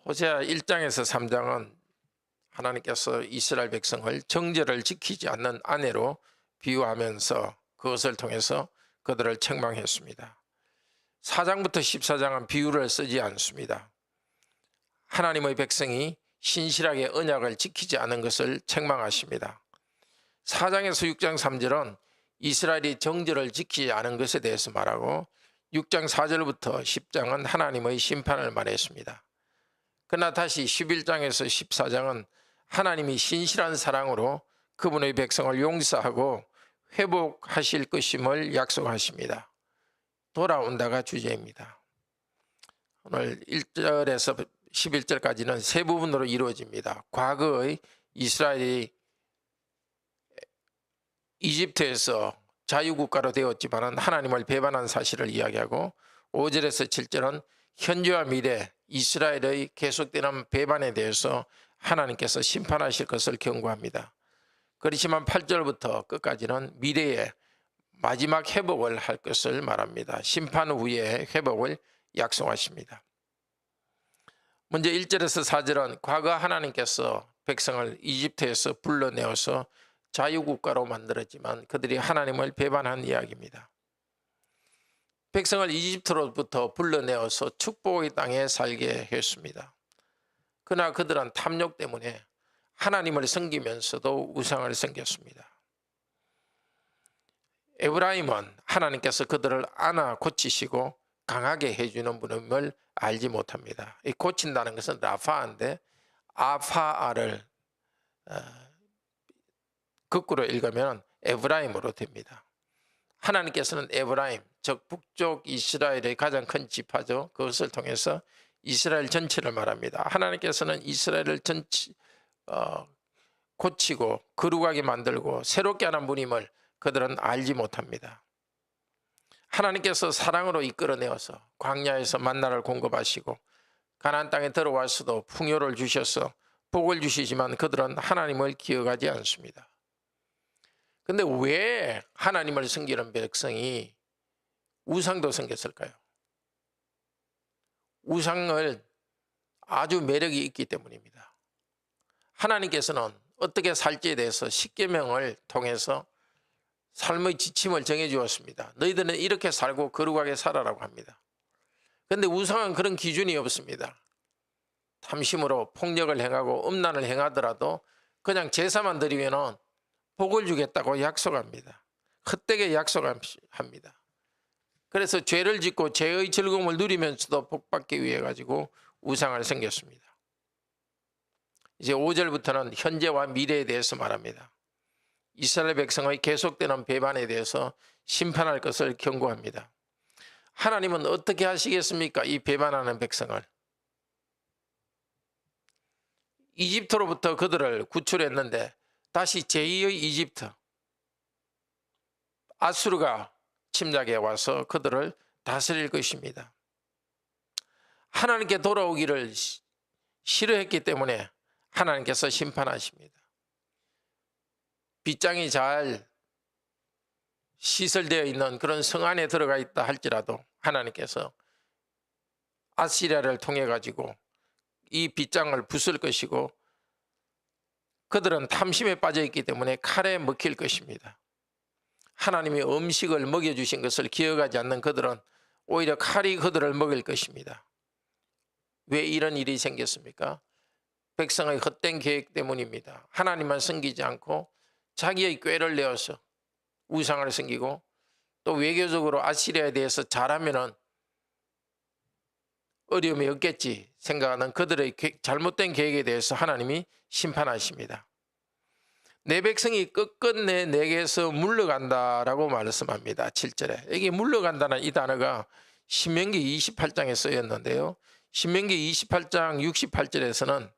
호세아 1장에서 3장은 하나님께서 이스라엘 백성을 정절을 지키지 않는 아내로 비유하면서 그것을 통해서 그들을 책망했습니다. 4장부터 14장은 비유를 쓰지 않습니다. 하나님의 백성이 신실하게 언약을 지키지 않은 것을 책망하십니다. 4장에서 6장 3절은 이스라엘이 정절을 지키지 않은 것에 대해서 말하고 6장 4절부터 10장은 하나님의 심판을 말했습니다. 그러나 다시 11장에서 14장은 하나님이 신실한 사랑으로 그분의 백성을 용서하고 회복하실 것임을 약속하십니다. 돌아온다가 주제입니다. 오늘 1절에서 11절까지는 세 부분으로 이루어집니다. 과거의 이스라엘이 이집트에서 자유국가로 되었지만 하나님을 배반한 사실을 이야기하고 5절에서 7절은 현재와 미래 이스라엘의 계속되는 배반에 대해서 하나님께서 심판하실 것을 경고합니다. 그렇지만 8절부터 끝까지는 미래의 마지막 회복을 할 것을 말합니다. 심판 후에 회복을 약속하십니다. 먼저 1절에서 4절은 과거 하나님께서 백성을 이집트에서 불러내어서 자유국가로 만들었지만 그들이 하나님을 배반한 이야기입니다. 백성을 이집트로부터 불러내어서 축복의 땅에 살게 했습니다. 그러나 그들은 탐욕 때문에 하나님을 섬기면서도 우상을 섬겼습니다. 에브라임은 하나님께서 그들을 안아 고치시고 강하게 해주는 분임을 알지 못합니다. 이 고친다는 것은 라파인데 아파아를 거꾸로 읽으면 에브라임으로 됩니다. 하나님께서는 에브라임, 즉 북쪽 이스라엘의 가장 큰 지파죠. 그것을 통해서 이스라엘 전체를 말합니다. 하나님께서는 이스라엘을 고치고 거룩하게 만들고 새롭게 하는 분임을 그들은 알지 못합니다. 하나님께서 사랑으로 이끌어내어서 광야에서 만나를 공급하시고 가나안 땅에 들어와서도 풍요를 주셔서 복을 주시지만 그들은 하나님을 기억하지 않습니다. 근데 왜 하나님을 섬기는 백성이 우상도 섬겼을까요? 우상을 아주 매력이 있기 때문입니다. 하나님께서는 어떻게 살지에 대해서 십계명을 통해서 삶의 지침을 정해 주었습니다. 너희들은 이렇게 살고 거룩하게 살아라고 합니다. 그런데 우상은 그런 기준이 없습니다. 탐심으로 폭력을 행하고 음란을 행하더라도 그냥 제사만 드리면 복을 주겠다고 약속합니다. 헛되게 약속합니다. 그래서 죄를 짓고 죄의 즐거움을 누리면서도 복받기 위해 가지고 우상을 섬겼습니다. 이제 5절부터는 현재와 미래에 대해서 말합니다. 이스라엘 백성의 계속되는 배반에 대해서 심판할 것을 경고합니다. 하나님은 어떻게 하시겠습니까? 이 배반하는 백성을. 이집트로부터 그들을 구출했는데 다시 제2의 이집트 아수르가 침략해 와서 그들을 다스릴 것입니다. 하나님께 돌아오기를 싫어했기 때문에 하나님께서 심판하십니다. 빗장이 잘 시설되어 있는 그런 성 안에 들어가 있다 할지라도 하나님께서 아시리아를 통해 가지고 이 빗장을 부술 것이고 그들은 탐심에 빠져 있기 때문에 칼에 먹힐 것입니다. 하나님이 음식을 먹여주신 것을 기억하지 않는 그들은 오히려 칼이 그들을 먹일 것입니다. 왜 이런 일이 생겼습니까? 백성의 헛된 계획 때문입니다. 하나님만 섬기지 않고 자기의 꾀를 내어서 우상을 섬기고 또 외교적으로 아시리아에 대해서 잘하면은 어려움이 없겠지 생각하는 그들의 잘못된 계획에 대해서 하나님이 심판하십니다. 내 백성이 끝끝내 내게서 물러간다라고 말씀합니다. 7절에. 여기 물러간다는 이 단어가 신명기 28장에 쓰였는데요. 신명기 28장 68절에서는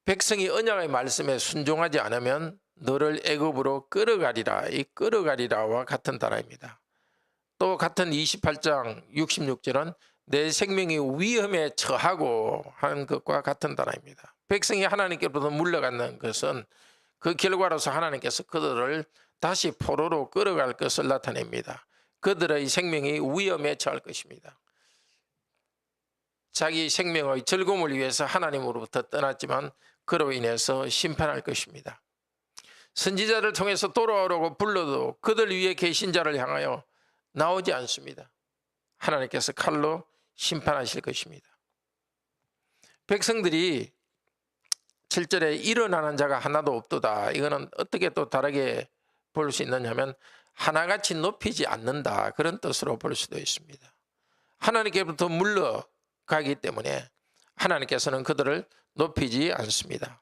백성이 언약의 말씀에 순종하지 않으면 너를 애굽으로 끌어가리라. 이 끌어가리라와 같은 단어입니다. 또 같은 28장 66절은 내 생명이 위험에 처하고 하는 것과 같은 단어입니다. 백성이 하나님께로부터 물러가는 것은 그 결과로서 하나님께서 그들을 다시 포로로 끌어갈 것을 나타냅니다. 그들의 생명이 위험에 처할 것입니다. 자기 생명의 즐거움을 위해서 하나님으로부터 떠났지만 그로 인해서 심판할 것입니다. 선지자를 통해서 돌아오라고 불러도 그들 위에 계신 자를 향하여 나오지 않습니다. 하나님께서 칼로 심판하실 것입니다. 백성들이 7절에 일어나는 자가 하나도 없도다. 이거는 어떻게 또 다르게 볼 수 있느냐 하면 하나같이 높이지 않는다, 그런 뜻으로 볼 수도 있습니다. 하나님께로부터 물러가기 때문에 하나님께서는 그들을 높이지 않습니다.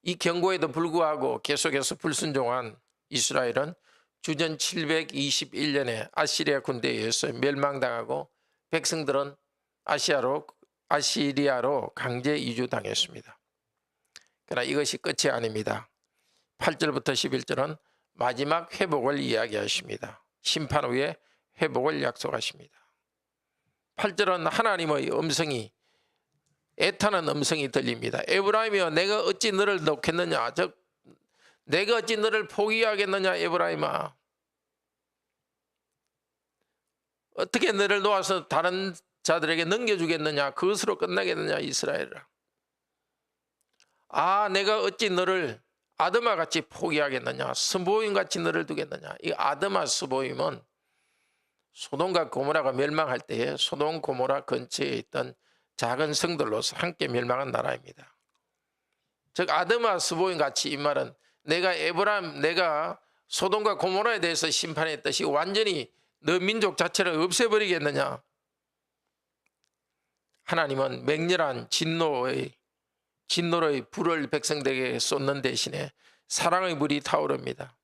이 경고에도 불구하고 계속해서 불순종한 이스라엘은 주전 721년에 아시리아 군대에 의해서 멸망당하고 백성들은 아시리아로 강제 이주당했습니다. 그러나 이것이 끝이 아닙니다. 8절부터 11절은 마지막 회복을 이야기하십니다. 심판 후에 회복을 약속하십니다. 8절은 하나님의 음성이, 애타는 음성이 들립니다. 에브라임이여, 내가 어찌 너를 놓겠느냐, 즉 내가 어찌 너를 포기하겠느냐. 에브라임아, 어떻게 너를 놓아서 다른 자들에게 넘겨주겠느냐, 그것으로 끝나겠느냐. 이스라엘아, 내가 어찌 너를 아드마같이 포기하겠느냐, 스보임같이 너를 두겠느냐. 이 아드마 스보임은 소돔과 고모라가 멸망할 때에 소돔 고모라 근처에 있던 작은 성들로서 함께 멸망한 나라입니다. 즉 아드마 스보임같이, 이 말은 내가 소돔과 고모라에 대해서 심판했듯이 완전히 너 민족 자체를 없애버리겠느냐. 하나님은 맹렬한 진노의 불을 백성들에게 쏟는 대신에 사랑의 불이 타오릅니다.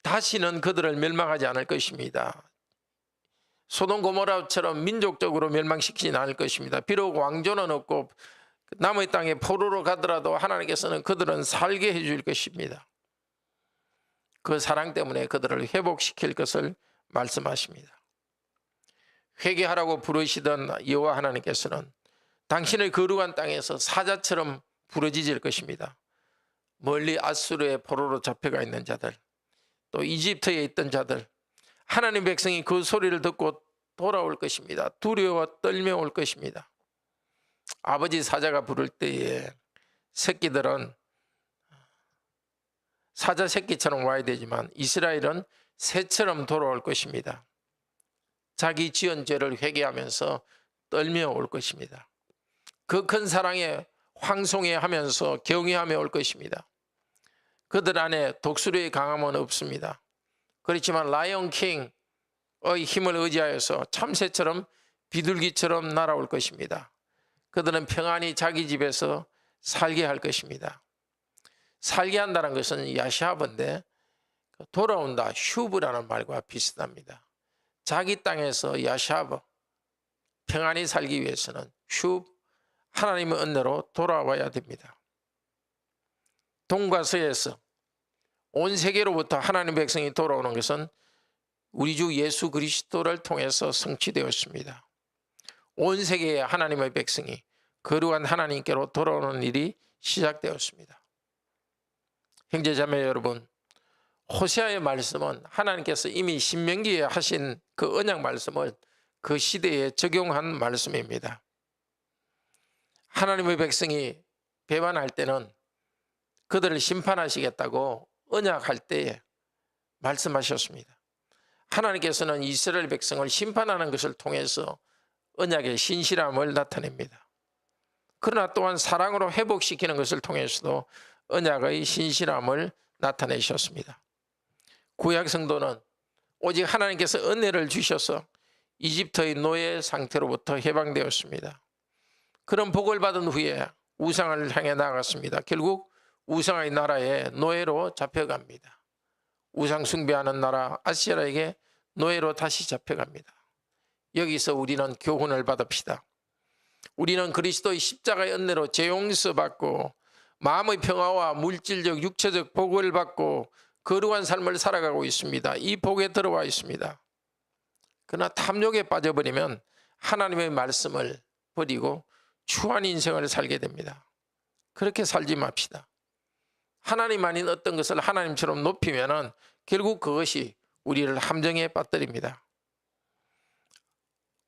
다시는 그들을 멸망하지 않을 것입니다. 소돔 고모라처럼 민족적으로 멸망시키진 않을 것입니다. 비록 왕조는 없고 남의 땅에 포로로 가더라도 하나님께서는 그들은 살게 해줄 것입니다. 그 사랑 때문에 그들을 회복시킬 것을 말씀하십니다. 회개하라고 부르시던 여호와 하나님께서는 당신의 거룩한 땅에서 사자처럼 부러지질 것입니다. 멀리 아수르의 포로로 잡혀가 있는 자들, 또 이집트에 있던 자들, 하나님 백성이 그 소리를 듣고 돌아올 것입니다. 두려워 떨며 올 것입니다. 아버지 사자가 부를 때에 새끼들은 사자 새끼처럼 와야 되지만 이스라엘은 새처럼 돌아올 것입니다. 자기 지은 죄를 회개하면서 떨며 올 것입니다. 그 큰 사랑에 황송해하면서 경외하며 올 것입니다. 그들 안에 독수리의 강함은 없습니다. 그렇지만 라이언 킹의 힘을 의지하여서 참새처럼 비둘기처럼 날아올 것입니다. 그들은 평안히 자기 집에서 살게 할 것입니다. 살게 한다는 것은 야샤브인데 돌아온다, 슈브라는 말과 비슷합니다. 자기 땅에서 야샤브, 평안히 살기 위해서는 슈브, 하나님의 은혜로 돌아와야 됩니다. 동과 서에서 온 세계로부터 하나님 백성이 돌아오는 것은 우리 주 예수 그리스도를 통해서 성취되었습니다. 온 세계의 하나님의 백성이 거룩한 하나님께로 돌아오는 일이 시작되었습니다. 형제자매 여러분, 호세아의 말씀은 하나님께서 이미 신명기에 하신 그 언약 말씀을 그 시대에 적용한 말씀입니다. 하나님의 백성이 배반할 때는 그들을 심판하시겠다고 언약할 때에 말씀하셨습니다. 하나님께서는 이스라엘 백성을 심판하는 것을 통해서 언약의 신실함을 나타냅니다. 그러나 또한 사랑으로 회복시키는 것을 통해서도 언약의 신실함을 나타내셨습니다. 구약 성도는 오직 하나님께서 은혜를 주셔서 이집트의 노예 상태로부터 해방되었습니다. 그런 복을 받은 후에 우상을 향해 나아갔습니다. 결국 우상의 나라에 노예로 잡혀갑니다. 우상 숭배하는 나라 아시리아에게 노예로 다시 잡혀갑니다. 여기서 우리는 교훈을 받읍시다. 우리는 그리스도의 십자가의 은혜로 죄 용서받고 마음의 평화와 물질적 육체적 복을 받고 거룩한 삶을 살아가고 있습니다. 이 복에 들어와 있습니다. 그러나 탐욕에 빠져버리면 하나님의 말씀을 버리고 추한 인생을 살게 됩니다. 그렇게 살지 맙시다. 하나님 아닌 어떤 것을 하나님처럼 높이면 결국 그것이 우리를 함정에 빠뜨립니다.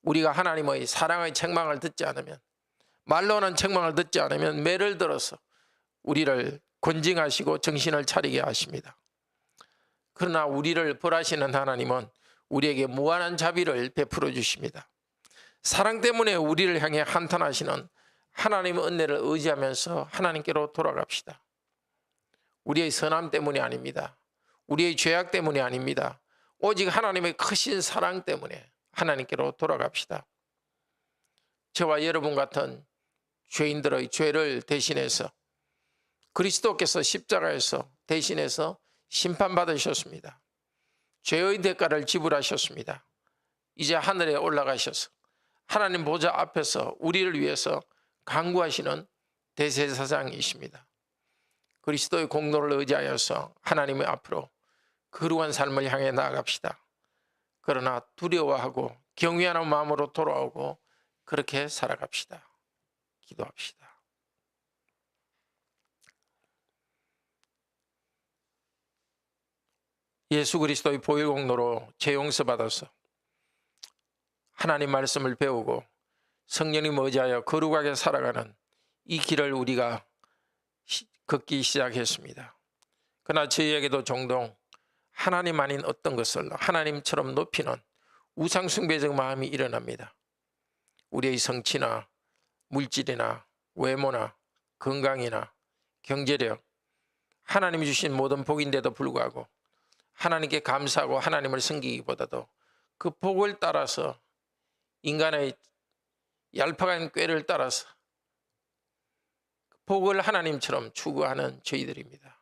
우리가 하나님의 사랑의 책망을 듣지 않으면, 말로는 책망을 듣지 않으면 매를 들어서 우리를 권징하시고 정신을 차리게 하십니다. 그러나 우리를 벌하시는 하나님은 우리에게 무한한 자비를 베풀어 주십니다. 사랑 때문에 우리를 향해 한탄하시는 하나님의 은혜를 의지하면서 하나님께로 돌아갑시다. 우리의 선함 때문이 아닙니다. 우리의 죄악 때문이 아닙니다. 오직 하나님의 크신 사랑 때문에 하나님께로 돌아갑시다. 저와 여러분 같은 죄인들의 죄를 대신해서 그리스도께서 십자가에서 대신해서 심판받으셨습니다. 죄의 대가를 지불하셨습니다. 이제 하늘에 올라가셔서 하나님 보좌 앞에서 우리를 위해서 간구하시는 대제사장이십니다. 그리스도의 공로를 의지하여서 하나님의 앞으로 거룩한 삶을 향해 나아갑시다. 그러나 두려워하고 경외하는 마음으로 돌아오고 그렇게 살아갑시다. 기도합시다. 예수 그리스도의 보혈 공로로 죄 용서받아서 하나님 말씀을 배우고 성령님 의지하여 거룩하게 살아가는 이 길을 우리가 걷기 시작했습니다. 그러나 저희에게도 종종 하나님 아닌 어떤 것을 하나님처럼 높이는 우상숭배적 마음이 일어납니다. 우리의 성취나 물질이나 외모나 건강이나 경제력, 하나님이 주신 모든 복인데도 불구하고 하나님께 감사하고 하나님을 섬기기보다도 그 복을 따라서 인간의 얄팍한 꾀를 따라서 복을 하나님처럼 추구하는 저희들입니다.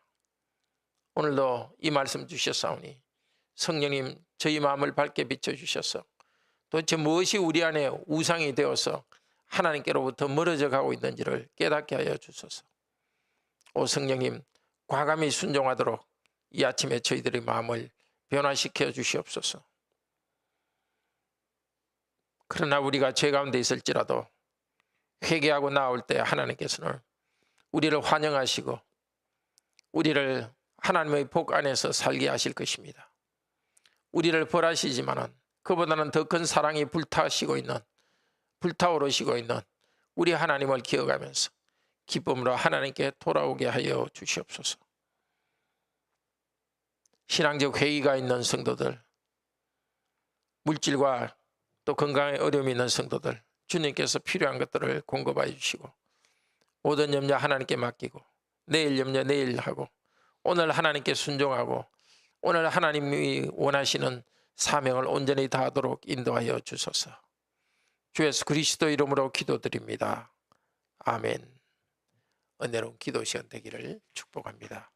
오늘도 이 말씀 주셨사오니 성령님 저희 마음을 밝게 비춰주셔서 도대체 무엇이 우리 안에 우상이 되어서 하나님께로부터 멀어져 가고 있는지를 깨닫게 하여 주소서. 오 성령님, 과감히 순종하도록 이 아침에 저희들의 마음을 변화시켜 주시옵소서. 그러나 우리가 죄 가운데 있을지라도 회개하고 나올 때 하나님께서는 우리를 환영하시고 우리를 하나님의 복 안에서 살게 하실 것입니다. 우리를 벌하시지만은 그보다는 더 큰 사랑이 불타오르시고 있는 우리 하나님을 기억하면서 기쁨으로 하나님께 돌아오게 하여 주시옵소서. 신앙적 회의가 있는 성도들, 물질과 또 건강에 어려움이 있는 성도들, 주님께서 필요한 것들을 공급하여 주시고 모든 염려 하나님께 맡기고 내일 염려 내일 하고 오늘 하나님께 순종하고 오늘 하나님이 원하시는 사명을 온전히 다하도록 인도하여 주소서. 주 예수 그리스도 이름으로 기도드립니다. 아멘. 은혜로운 기도 시간 되기를 축복합니다.